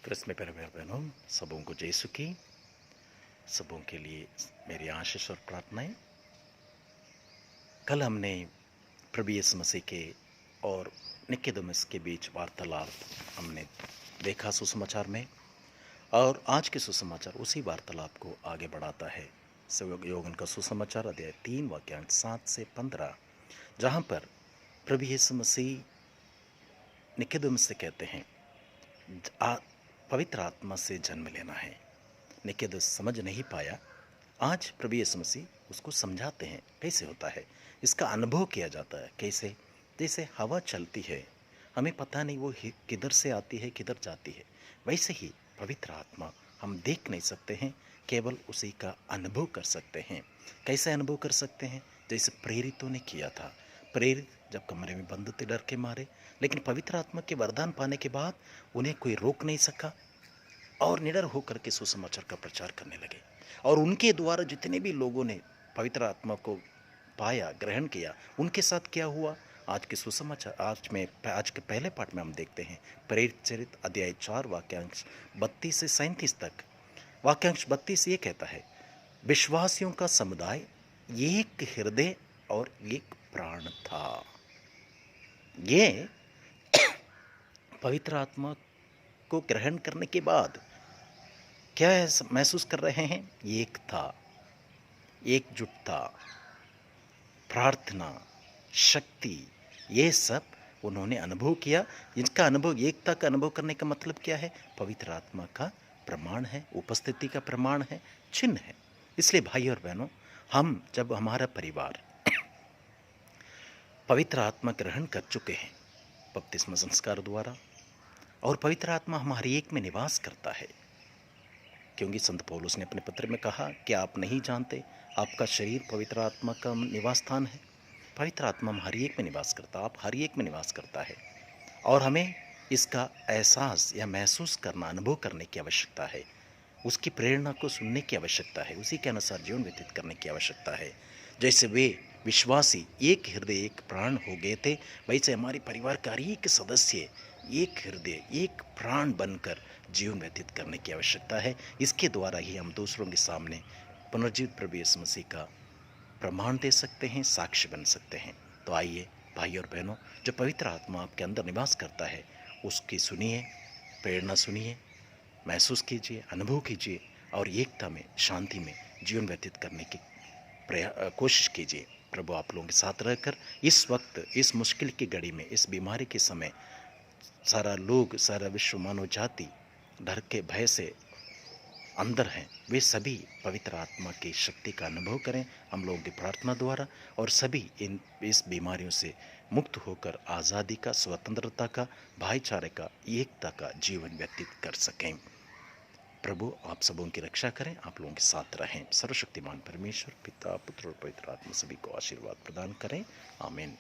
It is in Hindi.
क्रिस्त में प्यारे भाई बहनों, सबों को जय सुखी। सबों के लिए मेरी आशीष और प्रार्थनाएं। कल हमने प्रभु यीशु मसीह के और निकोदेमुस के बीच वार्तालाप हमने देखा सुसमाचार में, और आज के सुसमाचार उसी वार्तालाप को आगे बढ़ाता है। योगन का सुसमाचार अध्याय 3 वाक्यांश 7 से 15, जहाँ पर प्रभु यीशु मसीह निकोदेमुस से कहते हैं पवित्र आत्मा से जन्म लेना है। निकोदेमुस समझ नहीं पाया। आज प्रभु यीशु मसीह उसको समझाते हैं कैसे होता है, इसका अनुभव किया जाता है। कैसे? जैसे हवा चलती है, हमें पता नहीं वो किधर से आती है किधर जाती है, वैसे ही पवित्र आत्मा हम देख नहीं सकते हैं, केवल उसी का अनुभव कर सकते हैं। कैसे अनुभव कर सकते हैं? जैसे प्रेरितों ने किया था। प्रेरित जब कमरे में बंद थे डर के मारे, लेकिन पवित्र आत्मा के वरदान पाने के बाद उन्हें कोई रोक नहीं सका और निडर होकर के सुसमाचार का प्रचार करने लगे। और उनके द्वारा जितने भी लोगों ने पवित्र आत्मा को पाया, ग्रहण किया, उनके साथ क्या हुआ? आज के सुसमाचार आज के पहले पाठ में हम देखते हैं। प्रेरित चरित अध्याय 4 वाक्यांश 32 से 37 तक। वाक्यांश 32 ये कहता है, विश्वासियों का समुदाय एक हृदय और एक प्राण था। ये पवित्र आत्मा को ग्रहण करने के बाद क्या महसूस कर रहे हैं? एक था, एकजुटता, प्रार्थना, शक्ति, ये सब उन्होंने अनुभव किया। इनका अनुभव, एकता का अनुभव करने का मतलब क्या है? पवित्र आत्मा का प्रमाण है, उपस्थिति का प्रमाण है, चिन्ह है। इसलिए भाई और बहनों, हम जब हमारा परिवार पवित्र आत्मा ग्रहण कर चुके हैं बपतिस्मा संस्कार द्वारा, और पवित्र आत्मा हमारे एक में निवास करता है, क्योंकि संत पौलुस ने अपने पत्र में कहा कि आप नहीं जानते आपका शरीर पवित्र आत्मा का निवास स्थान है। पवित्र आत्मा हर एक में निवास करता, आप हर एक में निवास करता है, और हमें इसका एहसास या महसूस करना, अनुभव करने की आवश्यकता है। उसकी प्रेरणा को सुनने की आवश्यकता है, उसी के अनुसार जीवन व्यतीत करने की आवश्यकता है। जैसे वे विश्वासी एक हृदय एक प्राण हो गए थे, वैसे हमारे परिवार का हर एक सदस्य एक हृदय एक प्राण बनकर जीवन व्यतीत करने की आवश्यकता है। इसके द्वारा ही हम दूसरों के सामने पुनर्जीवित प्रभु यीशु मसीह का प्रमाण दे सकते हैं, साक्ष्य बन सकते हैं। तो आइए भाई और बहनों, जो पवित्र आत्मा आपके अंदर निवास करता है उसकी सुनिए, प्रेरणा सुनिए, महसूस कीजिए, अनुभव कीजिए, और एकता में, शांति में जीवन व्यतीत करने की कोशिश कीजिए। प्रभु आप लोगों के साथ रहकर इस वक्त, इस मुश्किल की घड़ी में, इस बीमारी के समय सारा लोग, सारा विश्व, मानव जाति डर के भय से अंदर हैं, वे सभी पवित्र आत्मा की शक्ति का अनुभव करें हम लोगों की प्रार्थना द्वारा, और सभी इस बीमारियों से मुक्त होकर आज़ादी का, स्वतंत्रता का, भाईचारे का, एकता का जीवन व्यतीत कर सकें। प्रभु आप सबों की रक्षा करें, आप लोगों के साथ रहें। सर्वशक्तिमान परमेश्वर पिता, पुत्र और पवित्र आत्मा सभी को आशीर्वाद प्रदान करें। आमीन।